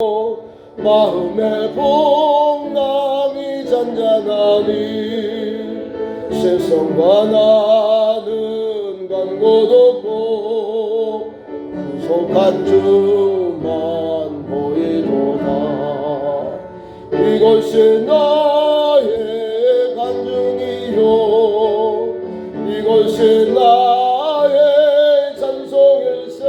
마음의 풍랑이 잔잔하니 세상과 나는 간 곳 없고 구속한 주만 보이도다. 이것이 나의 간증이요 이것이 나의 찬송일세.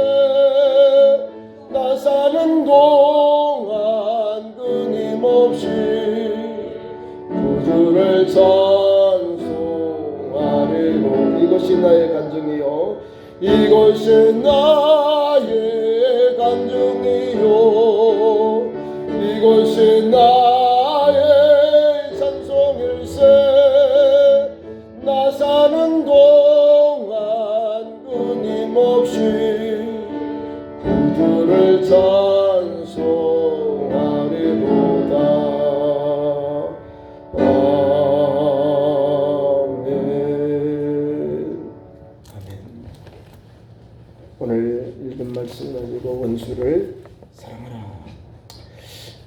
나 사는 동안 끊임없이 구주를 찬송하리로. 이것이 나의 간증이요 이것이 나의 간증이요 이것이 나의 찬송일세. 나 사는 동안 끊임없이 구주를 찬송하리로다. 아멘. 오늘 읽은 말씀 가지고 원수를 사랑하라.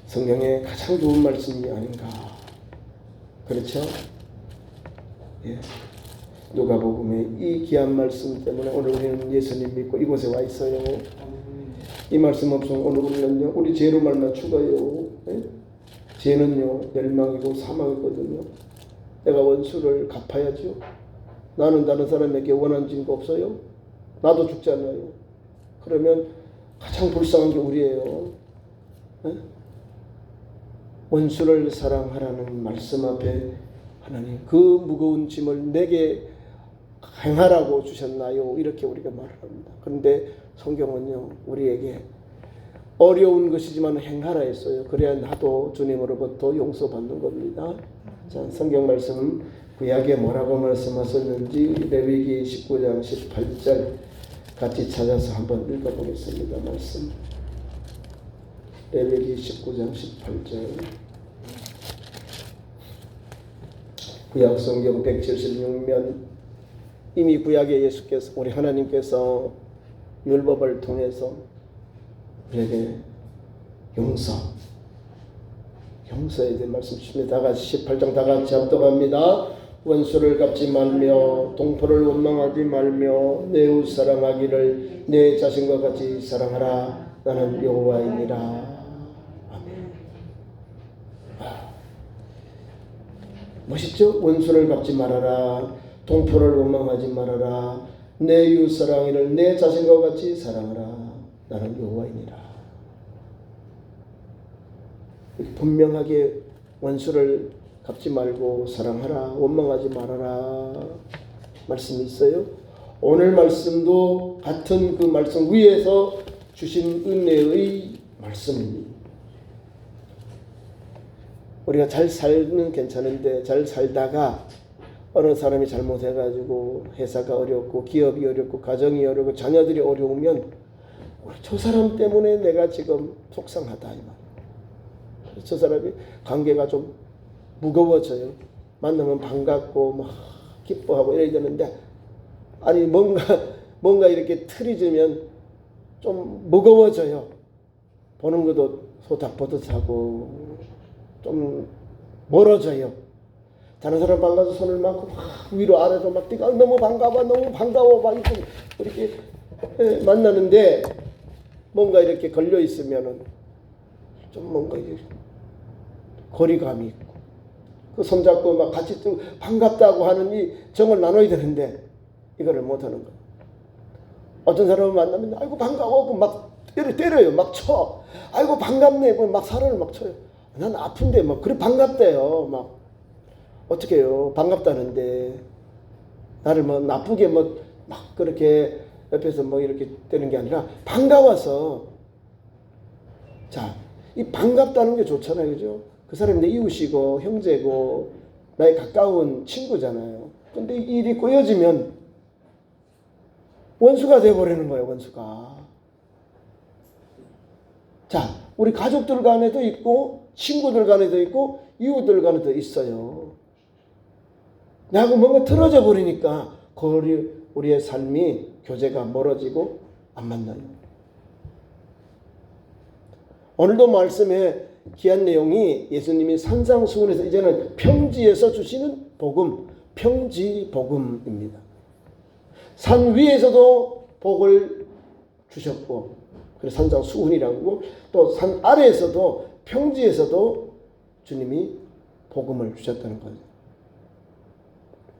성경의 가장 좋은 말씀이 아닌가. 그렇죠? 예. 누가복음의 이 귀한 말씀 때문에 오늘 우리는 예수님 믿고 이곳에 와 있어요. 이 말씀 없으면 오늘 우리는요, 우리 죄로 말만 죽어요. 예? 죄는요 멸망이고 사망이거든요. 내가 원수를 갚아야죠. 나는 다른 사람에게 원한 증거 없어요. 나도 죽잖아요. 그러면 가장 불쌍한 게 우리예요. 예? 원수를 사랑하라는 말씀 앞에 하나님 그 무거운 짐을 내게 행하라고 주셨나요? 이렇게 우리가 말을 합니다. 그런데 성경은요 우리에게 어려운 것이지만 행하라 했어요. 그래야 나도 주님으로부터 용서받는 겁니다. 자, 성경 말씀 구약에 뭐라고 말씀하셨는지 레위기 19장 18절 같이 찾아서 한번 읽어보겠습니다. 말씀 레위기 19장 18절. 구약 성경 176면 이미 구약에 예수께서 우리 하나님께서 율법을 통해서 우리에게 용서에 대한 말씀 주십니다. 다 같이 18장 다 같이 합독합니다. 원수를 갚지 말며 동포를 원망하지 말며 내 이웃 사랑하기를 내 자신과 같이 사랑하라. 나는 여호와이니라. 아멘. 멋있죠? 원수를 갚지 말아라. 동포를 원망하지 말아라. 내 이웃 사랑이를 내 자신과 같이 사랑하라. 나는 여호와이니라. 분명하게 원수를 갚지 말고 사랑하라. 원망하지 말아라. 말씀이 있어요. 오늘 말씀도 같은 그 말씀 위에서 주신 은혜의 말씀입니다. 우리가 잘 살면 괜찮은데 잘 살다가 어느 사람이 잘못해가지고 회사가 어렵고 기업이 어렵고 가정이 어렵고 자녀들이 어려우면 저 사람 때문에 내가 지금 속상하다 이 말. 저 사람이 관계가 좀 무거워져요. 만나면 반갑고 막 기뻐하고 이래야 되는데 아니 뭔가 이렇게 틀이 지면 좀 무거워져요. 보는 것도 소닥보듯하고 좀 멀어져요. 다른 사람 반가워서 손을 막고 막 위로 아래로 막 뛰고 너무 반가워 막 이렇게 만나는데 뭔가 이렇게 걸려 있으면은 좀 뭔가 거리감이 있고 그 손잡고 막 같이 또 반갑다고 하는 이 정을 나눠야 되는데 이거를 못 하는 거예요. 어떤 사람을 만나면 아이고 반가워 막 때려요. 막 쳐. 아이고 반갑네 막 사람을 막 쳐요. 난 아픈데 막 그래 반갑대요. 막 어떻게 해요? 반갑다는데 나를 뭐 나쁘게 뭐 막 그렇게 옆에서 뭐 이렇게 되는 게 아니라 반가워서 자, 이 반갑다는 게 좋잖아요. 그죠? 그 사람이 내 이웃이고 형제고 나의 가까운 친구잖아요. 근데 이 일이 꼬여지면 원수가 되어버리는 거예요. 원수가. 자, 우리 가족들 간에도 있고 친구들 간에도 있고 이웃들 간에도 있어요. 나하고 뭔가 틀어져 버리니까 우리의 삶이 교제가 멀어지고 안 만나요. 오늘도 말씀에 귀한 내용이 예수님이 산상수훈에서 이제는 평지에서 주시는 복음, 평지복음입니다. 산 위에서도 복을 주셨고, 그래서 산상수훈이라고, 또 산 아래에서도 평지에서도 주님이 복음을 주셨다는 거죠.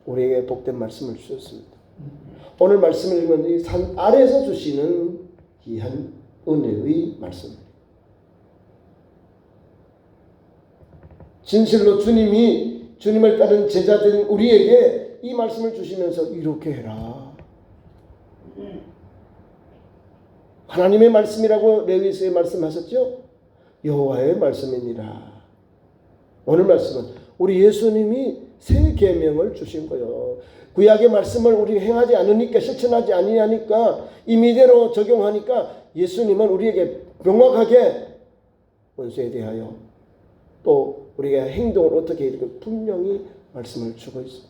우리에게 복된 말씀을 주셨습니다. 오늘 말씀을 읽으면 이 산 아래에서 주시는 귀한 은혜의 말씀입니다. 진실로 주님을 따른 제자된 우리에게 이 말씀을 주시면서 이렇게 해라. 하나님의 말씀이라고 레위기서에 말씀하셨죠? 여호와의 말씀이니라. 오늘 말씀은 우리 예수님이 새 계명을 주신 거예요. 구약의 말씀을 우리 행하지 않으니까, 실천하지 아니하니까, 임의대로 적용하니까 예수님은 우리에게 명확하게 원수에 대하여 또 우리가 행동을 어떻게 해야 될까 분명히 말씀을 주고 있습니다.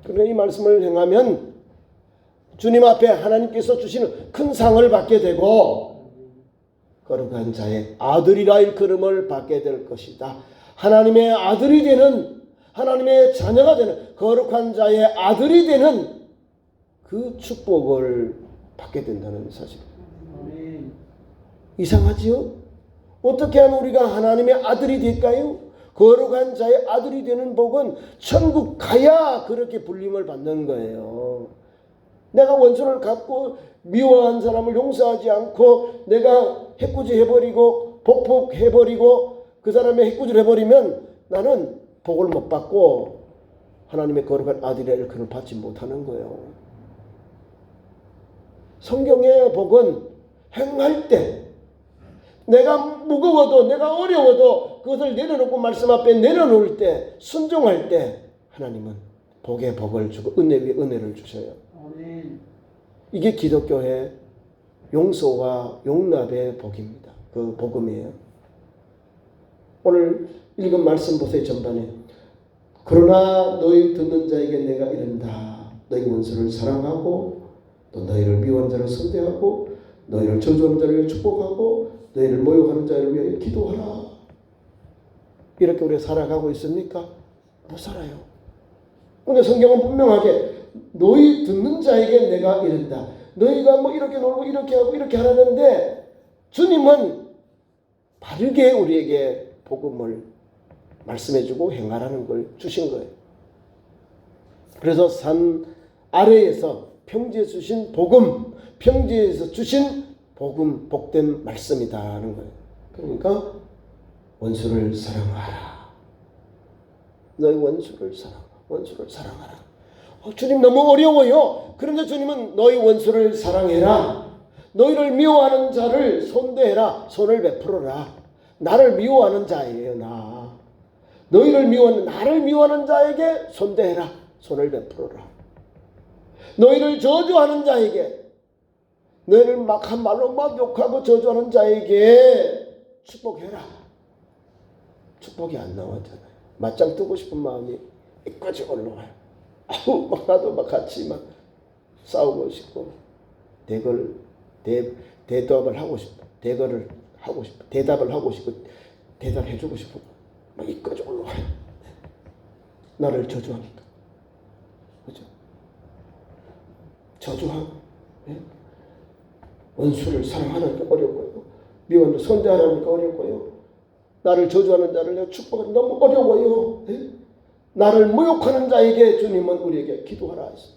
그러나 이 말씀을 행하면 주님 앞에 하나님께서 주시는 큰 상을 받게 되고 거룩한 자의 아들이라 일컬음을 받게 될 것이다. 하나님의 아들이 되는, 하나님의 자녀가 되는, 거룩한 자의 아들이 되는 그 축복을 받게 된다는 사실입니다. 이상하지요? 어떻게 하면 우리가 하나님의 아들이 될까요? 거룩한 자의 아들이 되는 복은 천국 가야 그렇게 불림을 받는 거예요. 내가 원수를 갚고 미워한 사람을 용서하지 않고 내가 해코지 해버리고 복폭해버리고 그 사람의 해코지를 해버리면 나는 복을 못 받고 하나님의 거룩한 아들의 일컬음을 받지 못하는 거예요. 성경의 복은 행할 때 내가 무거워도 내가 어려워도 그것을 내려놓고 말씀 앞에 내려놓을 때 순종할 때 하나님은 복에 복을 주고 은혜 위에 은혜를 주셔요. 아멘. 이게 기독교의 용서와 용납의 복입니다. 그 복음이에요. 오늘 읽은 말씀 보세요. 전반에 그러나 너희 듣는 자에게 내가 이른다. 너희 원수를 사랑하고 또 너희를 미워하는 자를 선대하고 너희를 저주하는 자를 위해 축복하고 너희를 모욕하는 자를 위해 기도하라. 이렇게 우리가 살아가고 있습니까? 못 살아요. 근데 성경은 분명하게 너희 듣는 자에게 내가 이른다. 너희가 뭐 이렇게 놀고 이렇게 하고 이렇게 하라는데 주님은 바르게 우리에게 복음을 말씀해주고 행하라는 걸 주신 거예요. 그래서 산 아래에서 평지에서 주신 복음, 평지에서 주신 복음, 복된 말씀이다라는 거예요. 그러니까 원수를 사랑하라. 너희 원수를 사랑하라. 주님 너무 어려워요. 그런데 주님은 너희 원수를 사랑해라. 너희를 미워하는 자를 손대해라. 손을 베풀어라. 나를 미워하는 자예요. 나를 미워하는 자에게 손대해라. 손을 베풀어라. 너희를 저주하는 자에게, 너희를 막 한 말로 막 욕하고 저주하는 자에게 축복해라. 축복이 안 나왔잖아요. 맞짱 뜨고 싶은 마음이 여기까지 올라와요. 막 나도 막 같이 막 싸우고 싶고 대답을 하고 싶고 대답을 하고 싶고 대답해주고 싶고 막 여기까지 올라와요. 나를 저주하니까. 그죠? 저주하고 원수를 사랑하니까 어려워요. 미워하는 선대하니까 어려워요. 나를 저주하는 자를 내가 축복하는 너무 어려워요. 나를 모욕하는 자에게 주님은 우리에게 기도하라 했어요.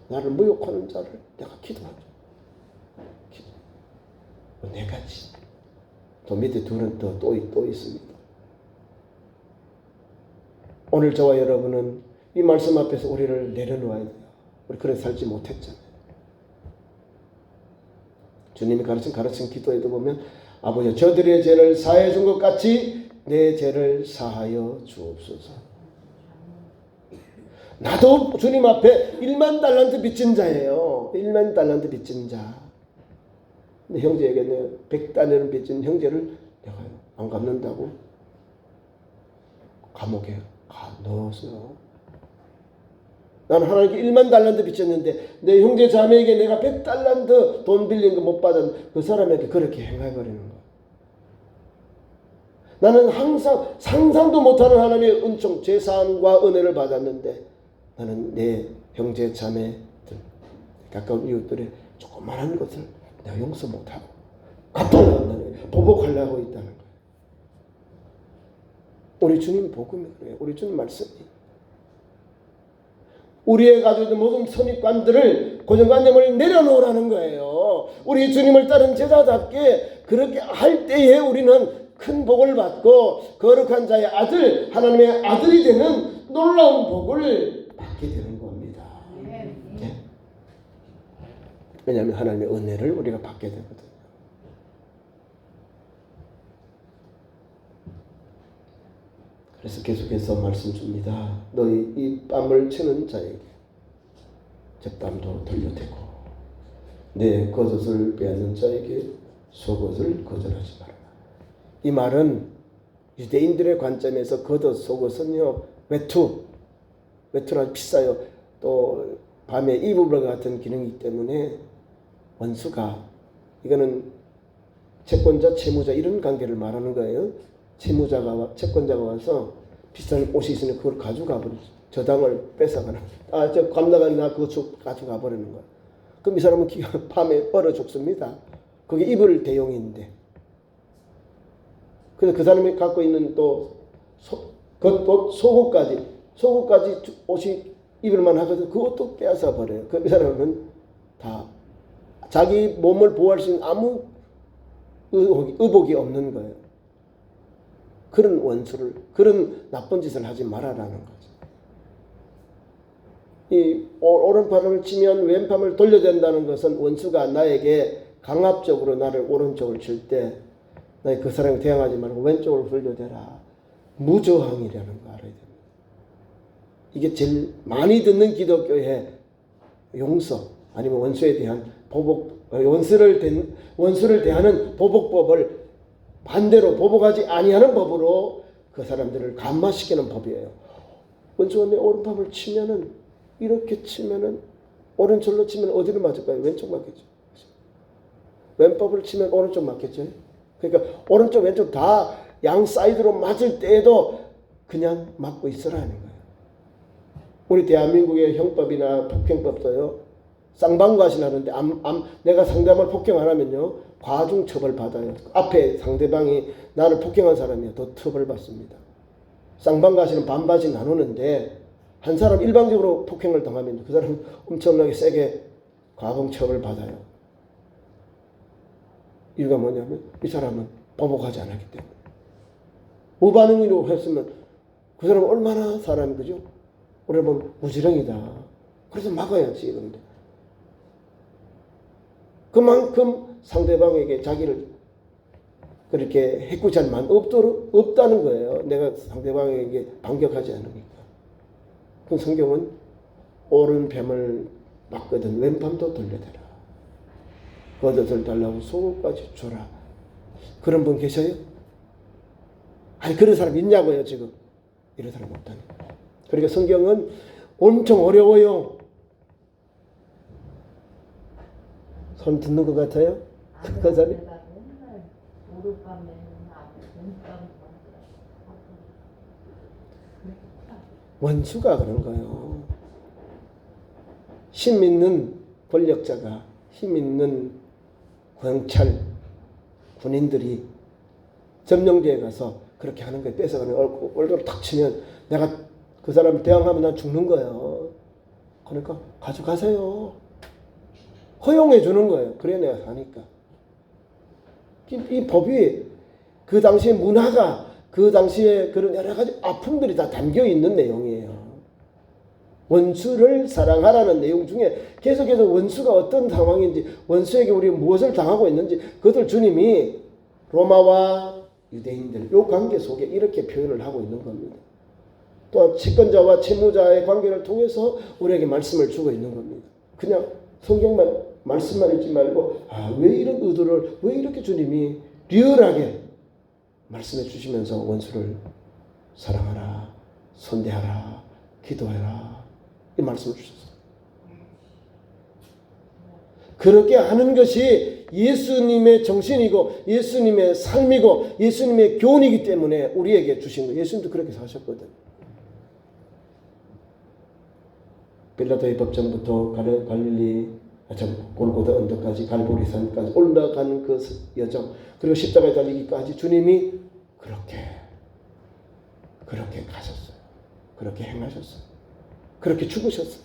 나를 모욕하는 자를 내가 기도하죠. 네 가지. 또 밑에 둘은 또 있습니다. 오늘 저와 여러분은 이 말씀 앞에서 우리를 내려놓아야 돼요. 우리 그래 살지 못했잖아요. 주님이 가르친 기도에도 보면 아버지 저들의 죄를 사하여 준 것 같이 내 죄를 사하여 주옵소서. 나도 주님 앞에 1만 달란트 빚진 자예요. 1만 달란트 빚진 자. 근데 형제에게 내가 100달러를 빚진 형제를 내가 안 갚는다고 감옥에 넣었어요. 나는 하나님께 1만 달란트 빚졌는데 내 형제 자매에게 내가 100달란트 돈 빌린 거 못 받은 그 사람에게 그렇게 행해버리는 거야. 나는 항상 상상도 못하는 하나님의 은총, 제사함과 은혜를 받았는데 나는 내 형제 자매들, 가까운 이웃들의 조그마한 것을 내가 용서 못하고 갚으려고 한다는 거예요. 보복하려고 있다는 거예요. 우리 주님 복음이 그래요. 우리 주님 말씀이. 우리의 가지고 있는 모든 선입관들을, 고정관념을 내려놓으라는 거예요. 우리 주님을 따른 제자답게 그렇게 할 때에 우리는 큰 복을 받고 거룩한 자의 아들, 하나님의 아들이 되는 놀라운 복을 받게 되는 겁니다. 네. 왜냐하면 하나님의 은혜를 우리가 받게 되거든요. 그래서 계속해서 말씀 줍니다. 너희 이 뺨을 치는 자에게 제 뺨도 돌려대고 내 겉옷을 빼앗는 자에게 속옷을 거절하지 말아라. 이 말은 유대인들의 관점에서 겉옷, 속옷은요 외투라 비싸요. 또 밤에 입을 것 같은 기능이기 때문에 원수가, 이거는 채권자, 채무자 이런 관계를 말하는 거예요. 채권자가 와서 비싼 옷이 있으니 그걸 가져가 버리죠. 저당을 뺏어가는. 저 감나가니 나 그거 가져가 버리는 거야. 그럼 이 사람은 밤에 얼어 죽습니다. 그게 입을 대용인데. 그래서 그 사람이 갖고 있는 또 겉옷, 속옷까지 옷이 입을만 하거든. 그것도 빼앗아 버려요. 그 사람은 다 자기 몸을 보호할 수 있는 아무 의복이 없는 거예요. 그런 원수를, 그런 나쁜 짓을 하지 말아라는 거죠. 이 오른팔을 치면 왼팔을 돌려댄다는 것은 원수가 나에게 강압적으로 나를 오른쪽을 칠 때 나의 그 사람에 대항하지 말고 왼쪽을 돌려대라. 무저항이라는 거 알아야 됩니다. 이게 제일 많이 듣는 기독교의 용서, 아니면 원수에 대한 보복, 원수를 대하는 보복법을 반대로 보복하지 아니하는 법으로 그 사람들을 감화시키는 법이에요. 원수가 내 오른팔을 치면은, 이렇게 치면은, 오른쪽으로 치면 어디로 맞을까요? 왼쪽 맞겠죠. 왼법을 치면 오른쪽 맞겠죠. 그러니까 오른쪽 왼쪽 다 양 사이드로 맞을 때에도 그냥 맞고 있으라는 거예요. 우리 대한민국의 형법이나 폭행법도요, 쌍방과신 하는데 내가 상대방을 폭행 안 하면요 과중 처벌 받아요. 앞에 상대방이 나를 폭행한 사람이요 더 처벌 받습니다. 쌍방과신은 반반씩 나누는데 한 사람 일방적으로 폭행을 당하면 그 사람은 엄청나게 세게 과중 처벌 받아요. 이유가 뭐냐면 이 사람은 보복하지 않았기 때문에. 무반응으로 했으면 그 사람은 얼마나 사람이, 그죠? 우리가 보면 무지렁이다. 그래서 막아야지. 그런데 그만큼 상대방에게 자기를 그렇게 해코지할 만 없다는 거예요. 내가 상대방에게 반격하지 않으니까. 그 성경은 오른뱀을 맞거든 왼밤도 돌려대라. 겉옷을 달라고 속옷까지 줘라. 그런 분 계셔요? 아니 그런 사람 있냐고요 지금. 이런 사람 없다니. 그러니까 성경은 엄청 어려워요. 손 듣는 것 같아요? 그 사람이? 원수가 그런 거예요. 힘 있는 권력자가, 힘 있는 경찰, 군인들이 점령지에 가서 그렇게 하는 거예요. 뺏어가는 얼굴을 탁 치면 내가 그 사람을 대항하면 난 죽는 거예요. 그러니까 가져가세요. 허용해 주는 거예요. 그래야 내가 사니까. 이 법이 그 당시의 문화가, 그 당시에 그런 여러 가지 아픔들이 다 담겨 있는 내용이에요. 원수를 사랑하라는 내용 중에 계속해서 원수가 어떤 상황인지, 원수에게 우리가 무엇을 당하고 있는지, 그것을 주님이 로마와 유대인들 이 관계 속에 이렇게 표현을 하고 있는 겁니다. 또한 채권자와 채무자의 관계를 통해서 우리에게 말씀을 주고 있는 겁니다. 그냥 성경만 말씀만 읽지 말고 왜 이런 의도를, 왜 이렇게 주님이 리얼하게 말씀해 주시면서 원수를 사랑하라, 선대하라, 기도해라, 이 말씀을 주셨어요. 그렇게 하는 것이 예수님의 정신이고 예수님의 삶이고 예수님의 교훈이기 때문에 우리에게 주신 거예요. 예수님도 그렇게 사셨거든. 빌라도의 법정부터 갈릴리 골고다 언덕까지 갈보리 산까지 올라간 그 여정, 그리고 십자가에 달리기까지 주님이 그렇게 가셨어요. 그렇게 행하셨어요. 그렇게 죽으셨어요.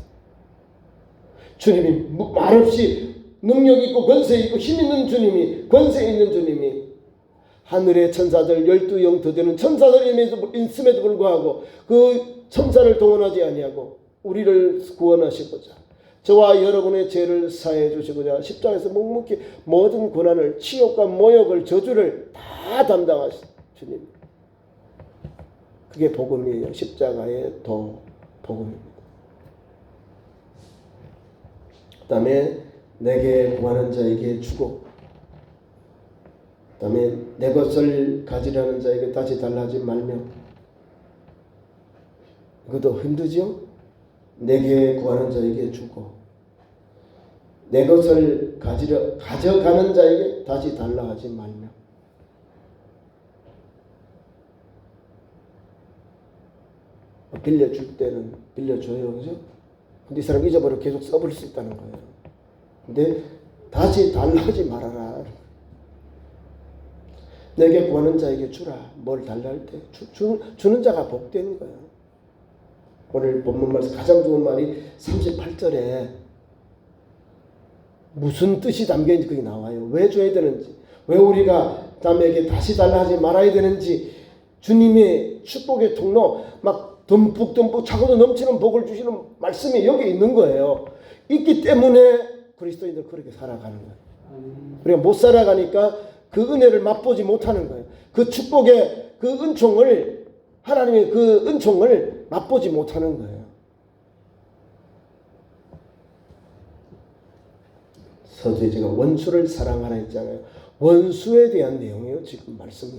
주님이 말없이 능력 있고 권세 있고 힘 있는 주님이, 권세 있는 주님이 하늘의 천사들 12영 더 되는 천사들이 있음에도 불구하고 그 천사를 동원하지 아니하고 우리를 구원하시고자, 저와 여러분의 죄를 사해 주시고자 십자가에서 묵묵히 모든 고난을, 치욕과 모욕을, 저주를 다 담당하신 주님. 그게 복음이에요. 십자가의 복음입니다. 그 다음에 내게 구하는 자에게 주고, 그 다음에 내 것을 가지려는 자에게 다시 달라 하지 말며. 이것도 힘들죠? 내게 구하는 자에게 주고, 내 것을 가져가는 자에게 다시 달라 하지 말며. 빌려줄 때는 빌려줘요. 그죠? 근데 이 사람 잊어버려 계속 써버릴 수 있다는 거예요. 근데 다시 달라 하지 말아라. 내게 구하는 자에게 주라. 뭘 달라 할 때 주는 자가 복된 거예요. 오늘 본문 말씀 가장 좋은 말이 38절에 무슨 뜻이 담겨있는지 그게 나와요. 왜 줘야 되는지, 왜 우리가 남에게 다시 달라 하지 말아야 되는지, 주님의 축복의 통로 막 듬뿍 차고도 넘치는 복을 주시는 말씀이 여기 있는 거예요. 있기 때문에 그리스도인들 그렇게 살아가는 거예요. 우리가 못 살아가니까 그 은혜를 맛보지 못하는 거예요. 그 축복의 그 은총을, 하나님의 그 은총을 맛보지 못하는 거예요. 서두에 제가 원수를 사랑하라 했잖아요. 원수에 대한 내용이에요. 지금 말씀이.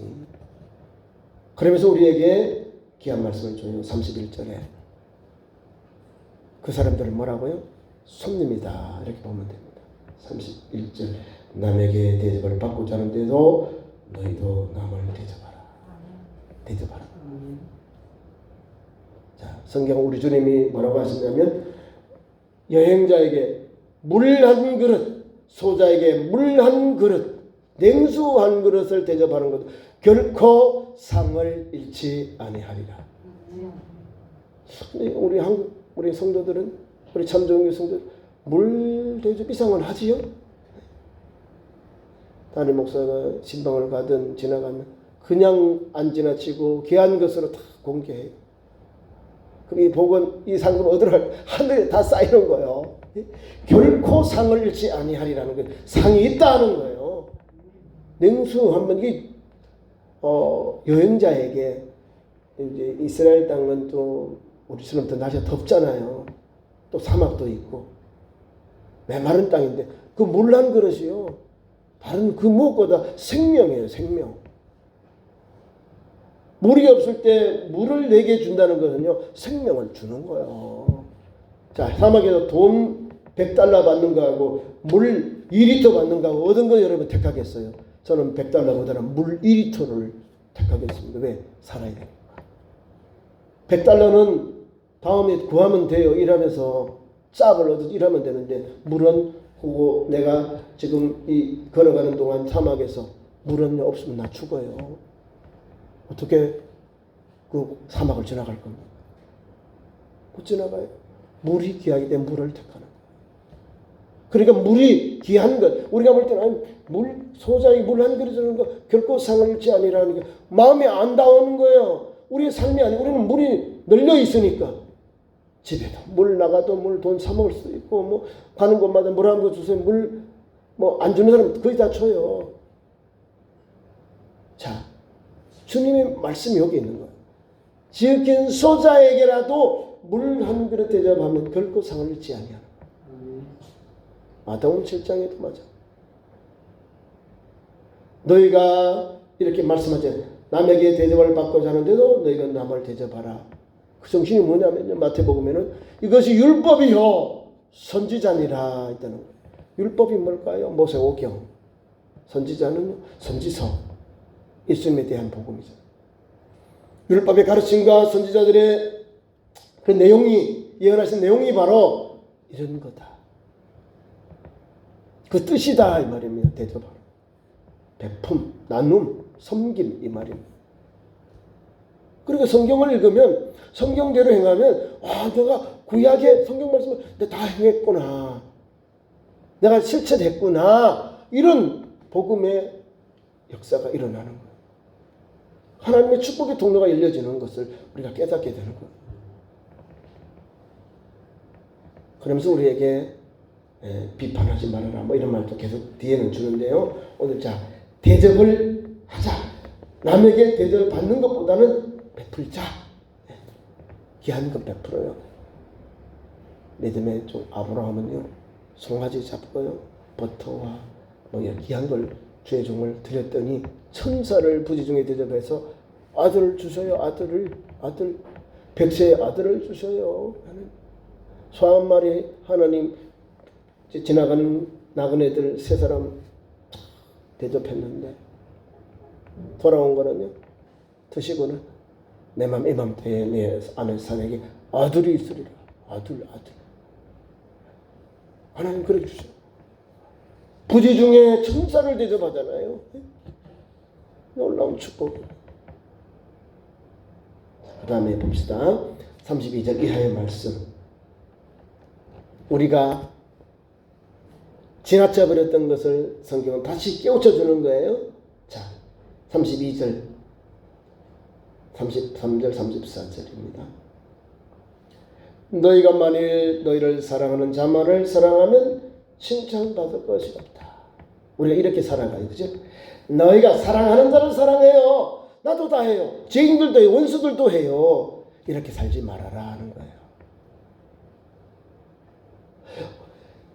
그러면서 우리에게 귀한 말씀을 줘요. 31절에. 그 사람들은 뭐라고요? 손님이다. 이렇게 보면 됩니다. 31절. 남에게 대접을 받고자 하는데도 너희도 남을 대접하라. 자, 성경 우리 주님이 뭐라고 하시냐면 여행자에게 물 한 그릇, 소자에게 물 한 그릇, 냉수 한 그릇을 대접하는 것 결코 상을 잃지 아니하리라. 우리 성도들은, 우리 참좋은 성도들 물 대접 이상은 하지요? 담임 목사가 신방을 가든 지나가면 그냥 안 지나치고 귀한 것으로 다 공개해요. 그럼 이 복은, 이 상금 얻으러 하늘에 다 쌓이는 거예요. 결코 상을 잃지 아니하리라는 거예요. 상이 있다는 거예요. 냉수 한번 여행자에게, 이제 이스라엘 땅은 또 우리처럼 더 날씨가 덥잖아요. 또 사막도 있고 메마른 땅인데 그 물 한 그릇이요, 다른 그 무엇보다 생명이에요. 생명. 물이 없을 때 물을 내게 준다는 것은요, 생명을 주는 거예요. 자, 사막에서 돈 100달러 받는 거하고 물 2리터 받는 거하고 어떤 거 여러분 택하겠어요? 저는 100달러보다는 물 2리터를 택하겠습니다. 왜? 살아야 되니까. 100달러는 다음에 구하면 돼요. 일하면서 짭을 얻어 일하면 되는데, 물은 그거 내가 지금 이 걸어가는 동안 사막에서 물은 없으면 나 죽어요. 어떻게 그 사막을 지나갈 겁니까? 못 지나가요. 물이 귀하기 때문에 물을 택하는 거예요. 그러니까 물이 귀한 것, 우리가 볼 때는 소자의 물 한 그릇 주는 거 결코 상을 잃지 아니라는 게 마음이 안 닿는 거예요. 우리의 삶이 아니고 우리는 물이 널려 있으니까 집에도 물 나가도 물 돈 사 먹을 수 있고, 뭐 가는 곳마다 물 한 거 주세요. 물 뭐 안 주는 사람 거의 다 줘요. 자, 주님의 말씀이 여기 있는 거예요. 지극히 소자에게라도 물 한 그릇 대접하면 결코 상을 잃지 아니하는 거예요. 마태복음 7장에도 맞아. 너희가 이렇게 말씀하지, 남에게 대접을 받고자 하는데도 너희가 남을 대접하라. 그 정신이 뭐냐면요. 마태복음에는 이것이 율법이요 선지자니라 있다는 거예요. 율법이 뭘까요? 모세오경. 선지자는 선지서. 예수님에 대한 복음이죠. 율법의 가르침과 선지자들의 그 내용이 예언하신 내용이 바로 이런 거다. 그 뜻이다 이 말입니다. 대접하라. 베품, 나눔, 섬김 이 말입니다. 그리고 성경을 읽으면 성경대로 행하면 내가 구약의 성경 말씀을 내가 다 행했구나. 내가 실천했구나. 이런 복음의 역사가 일어나는 거예요. 하나님의 축복의 통로가 열려지는 것을 우리가 깨닫게 되는 거예요. 그러면서 우리에게 비판하지 말아라 뭐 이런 말도 계속 뒤에는 주는데요. 오늘 자 대접을 하자. 남에게 대접을 받는 것보다는 베풀자. 귀한 것 베풀어요. 믿음의 좀 아브라함은요 송아지 잡고요 버터와 뭐 이런 귀한 걸 주의 종을 드렸더니 천사를 부지중에 대접해서 아들을 주셔요. 아들 100세의 아들을 주셔요. 소 한 마리 하나님 지나가는 나그네들 3사람 대접했는데 돌아온 거는요 드시고는 내 맘 이맘때에 내 아는 사내에게 아들이 있으리라. 아들 하나님 그래 주셔. 부지 중에 천사를 대접하잖아요. 놀라운 축복. 그 다음에 봅시다. 32절 이하의 말씀. 우리가 지나쳐 버렸던 것을 성경은 다시 깨우쳐 주는 거예요. 자, 32절, 33절, 34절입니다. 너희가 만일 너희를 사랑하는 자만을 사랑하면 칭찬받을 것이 없다. 우리가 이렇게 살아가요. 그죠? 너희가 사랑하는 자를 사랑해요. 나도 다 해요. 죄인들도 해요. 원수들도 해요. 이렇게 살지 말아라 하는 거예요.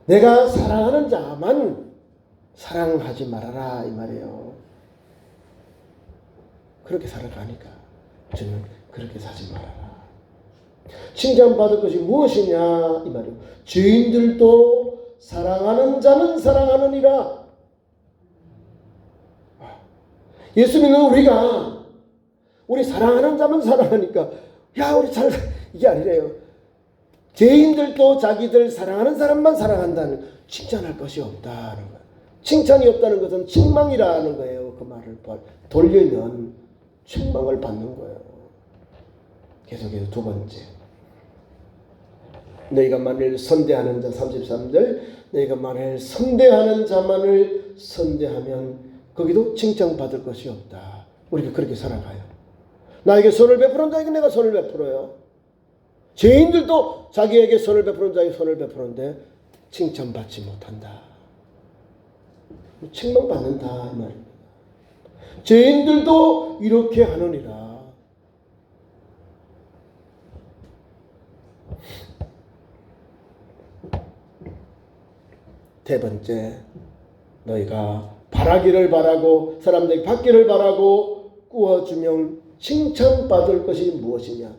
내가 사랑하는 자만 사랑하지 말아라 이 말이에요. 그렇게 살아가니까 저는 그렇게 사지 말아라. 칭찬받을 것이 무엇이냐 이 말이에요. 죄인들도 사랑하는 자는 사랑하느니라. 예수 믿는 우리 사랑하는 자만 사랑하니까 우리 잘 이게 아니래요. 죄인들도 자기들 사랑하는 사람만 사랑한다는 칭찬할 것이 없다는 거예요. 칭찬이 없다는 것은 책망이라는 거예요. 그 말을 돌리면 책망을 받는 거예요. 계속해서 두 번째. 너희가 만일 선대하는 자 33절 너희가 만일 선대하는 자만을 선대하면 거기도 칭찬받을 것이 없다. 우리가 그렇게 살아가요. 나에게 선을 베푸는 자에게 내가 선을 베풀어요. 죄인들도 자기에게 선을 베푸는 자에게 선을 베푸는데 칭찬받지 못한다. 책망받는다 이 말입니다. 죄인들도 이렇게 하느니라. 세 번째, 너희가 바라기를 바라고 사람들에게 받기를 바라고 꾸어주면 칭찬받을 것이 무엇이냐?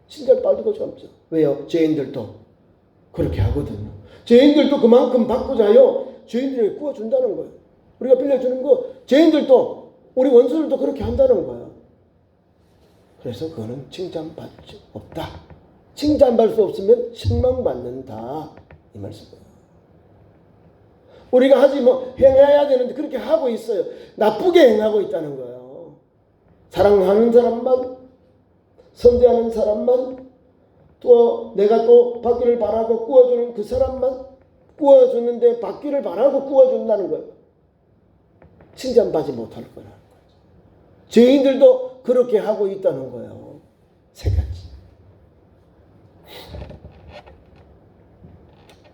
칭찬받을 것이 없죠. 왜요? 죄인들도 그렇게 하거든요. 죄인들도 그만큼 받고자요. 죄인들에게 꾸어준다는 거예요. 우리가 빌려주는 거 죄인들도 우리 원수들도 그렇게 한다는 거예요. 그래서 그거는 칭찬받지 없다. 칭찬받을 수 없으면 실망받는다 이 말씀이에요. 우리가 하지 행해야 되는데 그렇게 하고 있어요. 나쁘게 행하고 있다는 거예요. 사랑하는 사람만, 선대하는 사람만, 또 내가 또 받기를 바라고 꾸어주는 그 사람만 꾸어주는데 받기를 바라고 꾸어준다는 거예요. 칭찬받지 못할 거라는 거예요. 죄인들도 그렇게 하고 있다는 거예요. 세 가지.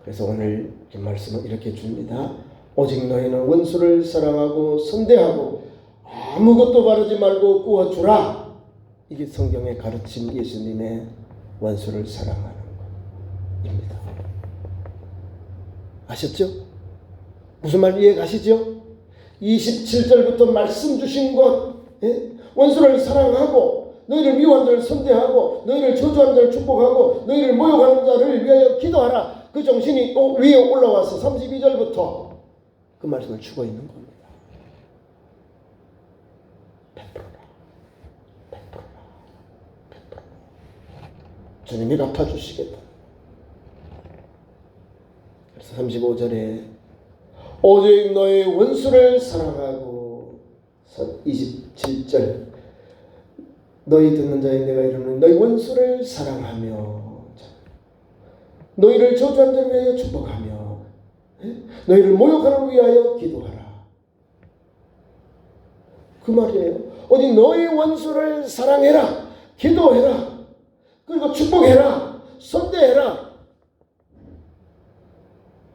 그래서 오늘 이 말씀은 이렇게 줍니다. 오직 너희는 원수를 사랑하고 선대하고 아무것도 바르지 말고 꾸어주라. 이게 성경의 가르침, 예수님의 원수를 사랑하는 것입니다. 아셨죠? 무슨 말 이해 가시죠? 27절부터 말씀 주신 것, 원수를 사랑하고 너희를 미워하는 자를 선대하고 너희를 저주하는 자를 축복하고 너희를 모욕하는 자를 위하여 기도하라. 그 정신이 위에 올라와서 32절부터 그 말씀을 주고 있는 겁니다. 베풀어라. 베풀어라. 베풀어라. 주님이 갚아주시겠다. 그래서 35절에 오직 너의 원수를 사랑하고 27절 너희 듣는 자에 내가 이르노니 너희 원수를 사랑하며 너희를 저주하는 자를 위하여 축복하며 너희를 모욕하는 위하여 기도하라. 그 말이에요. 오직 너희 원수를 사랑해라. 기도해라. 그리고 축복해라. 선대해라.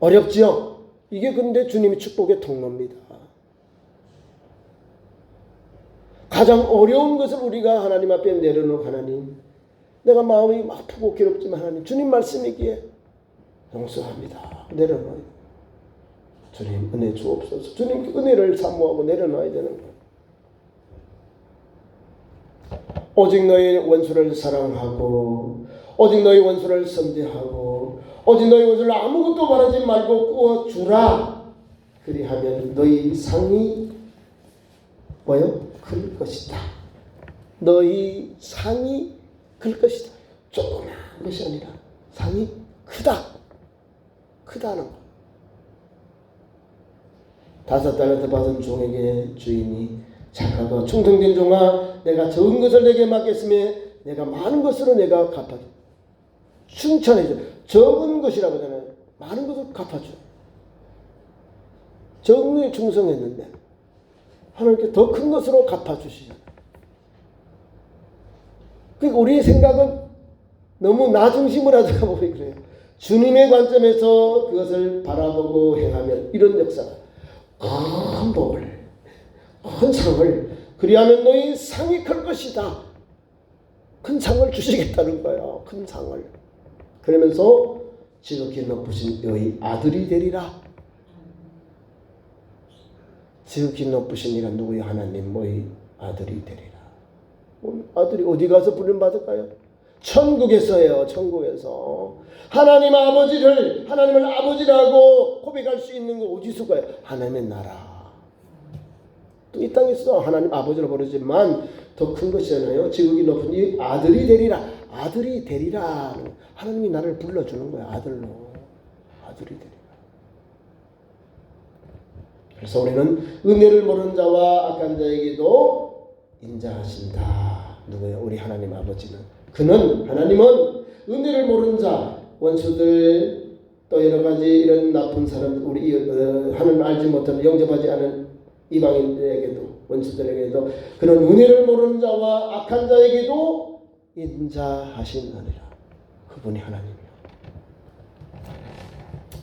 어렵지요? 이게 근데 주님의 축복의 통로입니다. 가장 어려운 것을 우리가 하나님 앞에 내려놓고 하나님 내가 마음이 아프고 괴롭지만 하나님 주님 말씀이기에 용서합니다. 내려놔요. 주님 은혜 주옵소서. 주님 그 은혜를 사모하고 내려놔야 되는 거예요. 오직 너희 원수를 사랑하고 오직 너희 원수를 선대하고 오직 너희 원수를 아무것도 바라지 말고 구워주라. 그리하면 너희 상이 뭐요? 클 것이다. 너희 상이 클 것이다. 조그만 것이 아니라 상이 크다. 크다는 거. 5달란트 받은 종에게 주인이 착하고 충성된 종아 내가 적은 것을 내게 맡겼으며 내가 많은 것으로 내가 갚아줘. 칭찬해줘. 적은 것이라고 하잖아요. 많은 것을 갚아줘. 적은 것에 충성했는데 하나님께 더 큰 것으로 갚아주시잖아요. 그러니까 우리의 생각은 너무 나 중심으로 하다 보니 그래요. 주님의 관점에서 그것을 바라보고 행하면 이런 역사가 큰 복을, 큰 상을, 그리하면 너희 상이 클 것이다. 큰 상을 주시겠다는 거예요. 큰 상을. 그러면서 지극히 높으신 너희 아들이 되리라. 지극히 높으신 이가 누구의 하나님 너희 아들이 되리라. 아들이 어디 가서 부름 받을까요? 천국에서요. 천국에서 하나님 아버지를 하나님을 아버지라고 고백할 수 있는 거 어디서 가요? 하나님의 나라. 또 이 땅에서 하나님 아버지로 부르지만 더 큰 것이잖아요. 지극히 높은 이 아들이 되리라. 아들이 되리라. 하나님이 나를 불러주는 거야. 아들로. 아들이 되리라. 그래서 우리는 은혜를 모르는 자와 악한 자에게도 인자하신다. 누구예요? 우리 하나님 아버지는. 그는 하나님은 은혜를 모르는 자, 원수들 또 여러 가지 이런 나쁜 사람, 우리 하나님 알지 못하는 영접하지 않은 이방인들에게도 원수들에게도 그는 은혜를 모르는 자와 악한 자에게도 인자하시느니라. 그분이 하나님이요.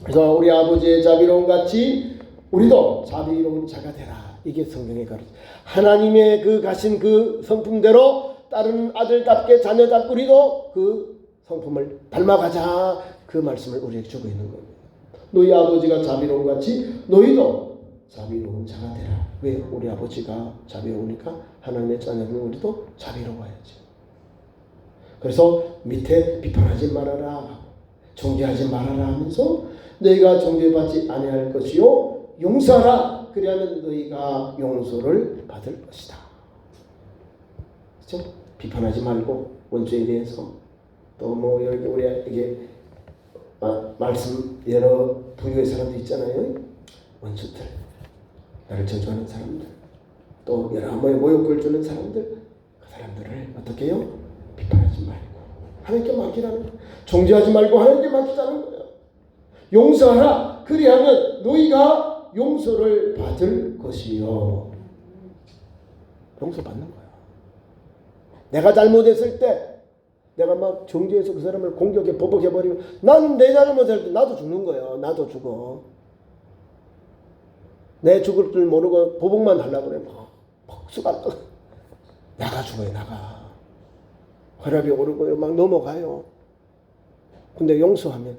그래서 우리 아버지의 자비로움 같이 우리도 자비로운 자가 되라. 이게 성경의 가르쳐. 하나님의 그 가신 그 성품대로 다른 아들답게 자녀답게 우리도 그 성품을 닮아가자. 그 말씀을 우리에게 주고 있는 겁니다. 너희 아버지가 자비로운 같이 너희도 자비로운 자가 되라. 왜? 우리 아버지가 자비로우니까 하나님의 자녀는 우리도 자비로워야지. 그래서 밑에 비판하지 말아라. 정죄하지 말아라 하면서 너희가 정죄받지 아니할 것이요 용서하라. 그리하면 너희가 용서를 받을 것이다. 그렇죠? 비판하지 말고 원수에 대해서 또 뭐 여기 우리에게 말씀 여러 부류의 사람들 있잖아요. 원수들, 나를 저주하는 사람들, 또 여러 모욕을 주는 사람들, 그 사람들을 어떻게 해요? 비판하지 말고 하나님께 맡기라는 거예요. 정죄하지 말고 하나님께 맡기자는 거예요. 용서하라. 그리하면 너희가 용서를 받을 것이요. 용서받는 거야. 내가 잘못했을 때 내가 막 정죄해서 그 사람을 공격해 보복해버리면 나는 내 잘못할 때 나도 죽는 거예요. 나도 죽어. 내 죽을 줄 모르고 보복만 하려고 그래. 막 복수가 나가 죽어요. 나가. 혈압이 오르고요. 막 넘어가요. 근데 용서하면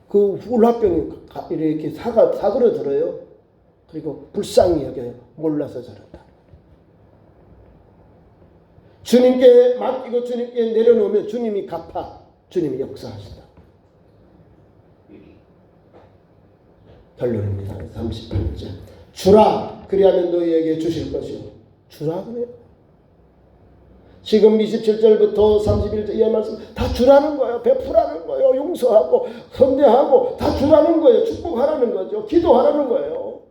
그 훌라병이 이렇게 사그러들어요. 그리고 불쌍히 여겨요. 몰라서 저런다. 주님께 맡기고 주님께 내려놓으면 주님이 갚아 주님이 역사하신다. 결론입니다. 38절. 주라 그리하면 너희에게 주실 것이요. 주라 그래요. 지금 27절부터 31절 이 말씀 다 주라는 거예요. 베푸라는 거예요. 용서하고 선대하고 다 주라는 거예요. 축복하라는 거죠. 기도하라는 거예요.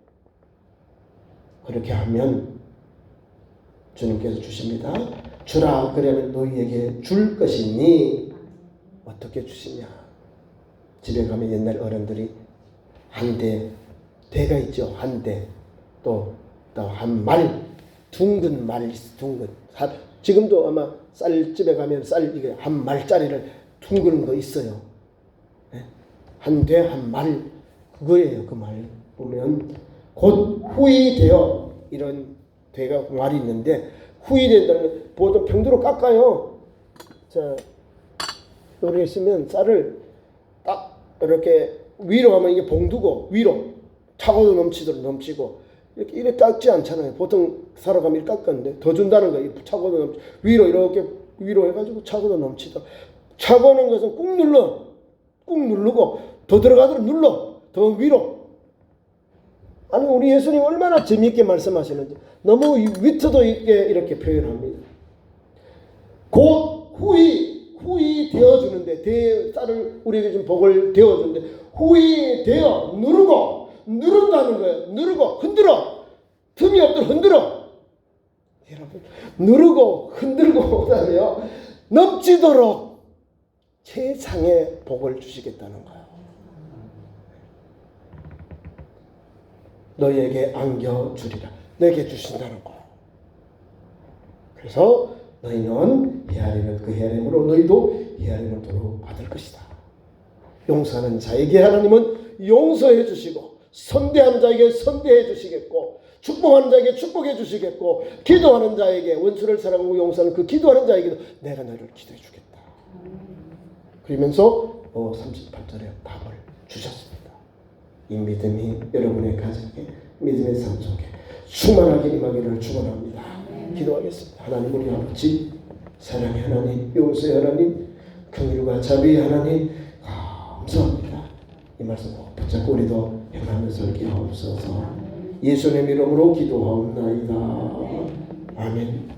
그렇게 하면 주님께서 주십니다. 주라 그러면 너희에게 줄 것이니 어떻게 주시냐. 집에 가면 옛날 어른들이 한 대, 대가 있죠. 한 대, 또 한 말, 둥근 말 있어. 둥근. 지금도 아마 쌀집에 가면 쌀 이게 한 말짜리를 둥근 거 있어요. 한 대, 한 말, 그거예요. 그 말 보면 곧 후이되어 이런 대가 말이 있는데 후이된다는 건 보통 병두로 깎아요. 자, 요리 있으면 쌀을 딱 이렇게 위로 하면 이게 봉두고 위로 차고도 넘치도록 넘치고 이렇게 깎지 않잖아요. 보통 사러 가면 이렇게 깎았는데 더 준다는 거예요. 차고도 넘치 위로 이렇게 위로 해가지고 차고도 넘치도록. 차고는 것은 꾹 눌러, 꾹 누르고 더 들어가도록 눌러, 더 위로. 아니 우리 예수님 얼마나 재미있게 말씀하시는지 너무 위트도 있게 이렇게 표현합니다. 곧 후이 되어주는데 쌀을 우리에게 좀 복을 되어주는데 후이 되어 누른다는 거예요. 누르고 흔들어 틈이 없도록 흔들어. 여러분 누르고 흔들고 그다음에요 넘치도록 최상의 복을 주시겠다는 거예요. 너희에게 안겨주리라. 내게 주신다는 거예요. 그래서 너희는 헤아리는 그 헤아림으로 너희도 헤아림을 도로 받을 것이다. 용서하는 자에게 하나님은 용서해 주시고 선대하는 자에게 선대해 주시겠고 축복하는 자에게 축복해 주시겠고 기도하는 자에게 원수를 사랑하고 용서하는 그 기도하는 자에게도 내가 너를 기도해 주겠다. 그러면서 38절에 답을 주셨습니다. 이 믿음이 여러분의 가정에 믿음의 삶 속에 충만하게 임하기를 축원합니다. 기도하겠습니다. 하나님 우리 아버지 사랑의 하나님 용서의 하나님 긍휼과 자비의 하나님 감사합니다. 이 말씀 꼭 붙잡고 우리도 행하며 살게 하옵소서. 예수님의 이름으로 기도하옵나이다. 아멘.